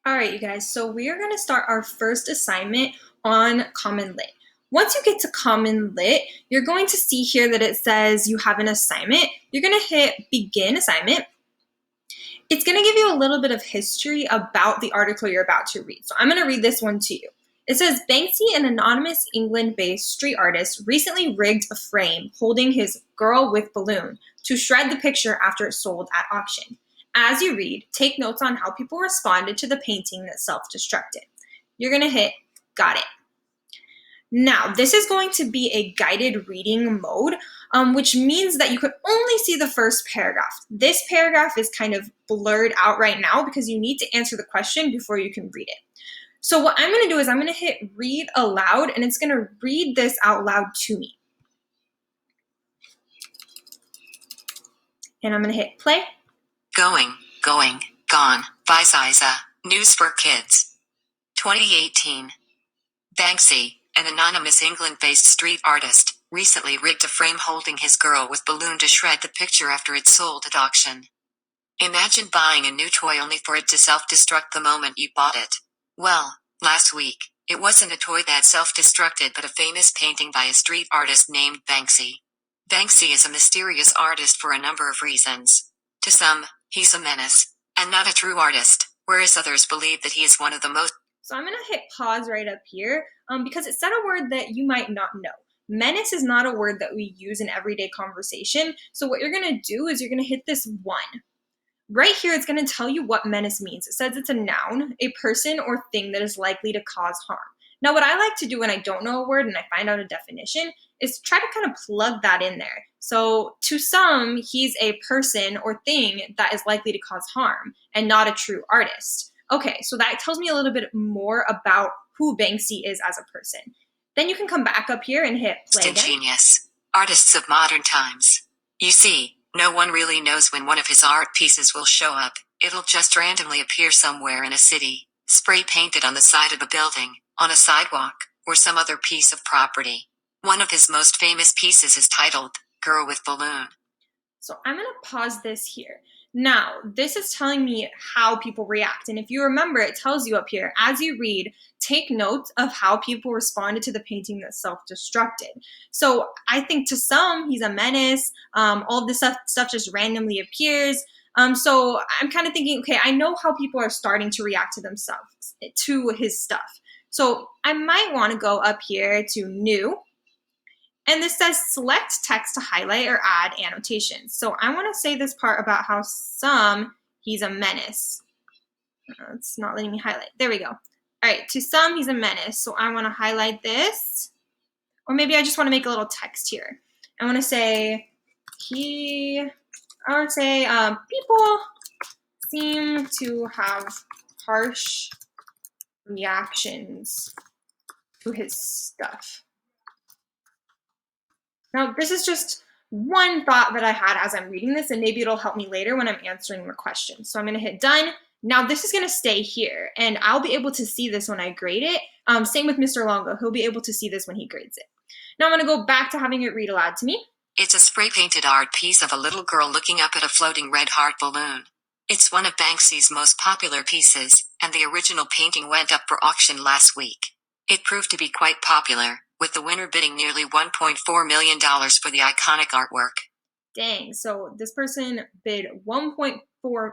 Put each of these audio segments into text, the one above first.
All right, you guys, so we are going to start our first assignment on CommonLit. Once you get to CommonLit, you're going to see here that it says you have an assignment. You're going to hit Begin Assignment. It's going to give you a little bit of history about the article you're about to read. So I'm going to read this one to you. It says, Banksy, an anonymous England-based street artist, recently rigged a frame holding his girl with balloon to shred the picture after it sold at auction. As you read, take notes on how people responded to the painting that self-destructed. You're going to hit Got it. Now, this is going to be a guided reading mode, which means that you could only see the first paragraph. This paragraph is kind of blurred out right now because you need to answer the question before you can read it. So what I'm going to do is I'm going to hit Read Aloud, and it's going to read this out loud to me. And I'm going to hit play. Going, gone, by Ziza, News for Kids. 2018. Banksy, an anonymous England-based street artist, recently rigged a frame holding his girl with balloon to shred the picture after it sold at auction. Imagine buying a new toy only for it to self-destruct the moment you bought it. Well, last week, it wasn't a toy that self-destructed but a famous painting by a street artist named Banksy. Banksy is a mysterious artist for a number of reasons. To some, he's a menace, and not a true artist, whereas others believe that he is one of the most... So I'm going to hit pause right up here because it said a word that you might not know. Menace is not a word that we use in everyday conversation. So what you're going to do is you're going to hit this 1. Right here, it's going to tell you what menace means. It says it's a noun, a person or thing that is likely to cause harm. Now, what I like to do when I don't know a word and I find out a definition is try to kind of plug that in there. So to some, he's a person or thing that is likely to cause harm and not a true artist. Okay, so that tells me a little bit more about who Banksy is as a person. Then you can come back up here and hit play again. Genius. Artists of modern times. You see, no one really knows when one of his art pieces will show up. It'll just randomly appear somewhere in a city, spray painted on the side of a building, on a sidewalk, or some other piece of property. One of his most famous pieces is titled, Girl with Balloon. So I'm going to pause this here. Now, this is telling me how people react. And if you remember, it tells you up here, as you read, take notes of how people responded to the painting that self-destructed. So I think to some, he's a menace. All of this stuff just randomly appears. So I'm kind of thinking, okay, I know how people are starting to react to themselves, to his stuff. So I might want to go up here to New. And this says select text to highlight or add annotations. So I want to say this part about how some, he's a menace. It's not letting me highlight. There we go. All right, to some, he's a menace. So I want to highlight this. Or maybe I just want to make a little text here. I want to say, people seem to have harsh reactions to his stuff. Now, this is just one thought that I had as I'm reading this, and maybe it'll help me later when I'm answering the question. So I'm going to hit done. Now, this is going to stay here, and I'll be able to see this when I grade it. Same with Mr. Longo. He'll be able to see this when he grades it. Now, I'm going to go back to having it read aloud to me. It's a spray-painted art piece of a little girl looking up at a floating red heart balloon. It's one of Banksy's most popular pieces, and the original painting went up for auction last week. It proved to be quite popular, with the winner bidding nearly $1.4 million for the iconic artwork. Dang, so this person bid $1.4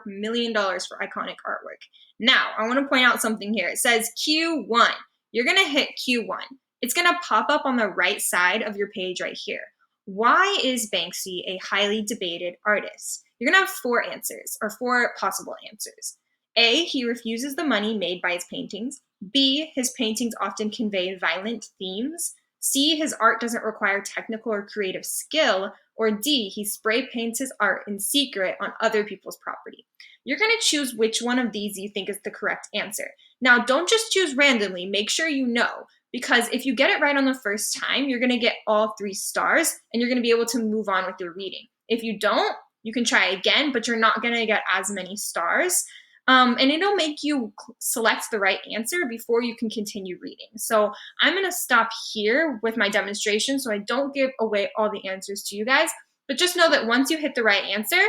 million for iconic artwork. Now, I want to point out something here. It says Q1. You're going to hit Q1. It's going to pop up on the right side of your page right here. Why is Banksy a highly debated artist? You're going to have 4 answers, or 4 possible answers. A, he refuses the money made by his paintings. B, his paintings often convey violent themes. C, his art doesn't require technical or creative skill. Or D, he spray paints his art in secret on other people's property. You're going to choose which one of these you think is the correct answer. Now, don't just choose randomly. Make sure you know, because if you get it right on the first time, you're going to get all 3 stars, and you're going to be able to move on with your reading. If you don't, you can try again, but you're not going to get as many stars. And it'll make you select the right answer before you can continue reading. So I'm going to stop here with my demonstration so I don't give away all the answers to you guys. But just know that once you hit the right answer,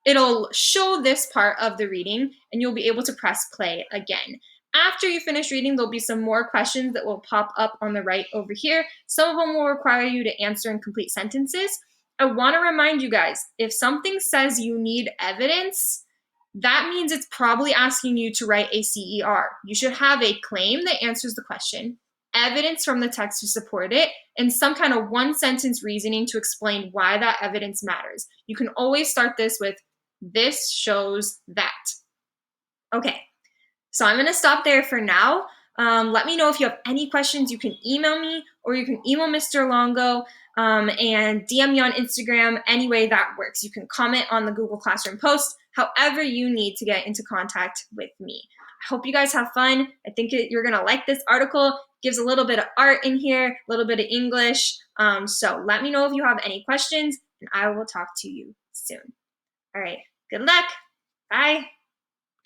it'll show this part of the reading and you'll be able to press play again. After you finish reading, there'll be some more questions that will pop up on the right over here. Some of them will require you to answer in complete sentences. I want to remind you guys, if something says you need evidence, that means it's probably asking you to write a CER. You should have a claim that answers the question, evidence from the text to support it, and some kind of one-sentence reasoning to explain why that evidence matters. You can always start this with, this shows that. Okay, so I'm going to stop there for now. Let me know if you have any questions. You can email me or you can email Mr. Longo and DM me on Instagram. Any way that works. You can comment on the Google Classroom post, however you need to get into contact with me. I hope you guys have fun. I think you're going to like this article. It gives a little bit of art in here, a little bit of English. So let me know if you have any questions, and I will talk to you soon. All right, good luck. Bye.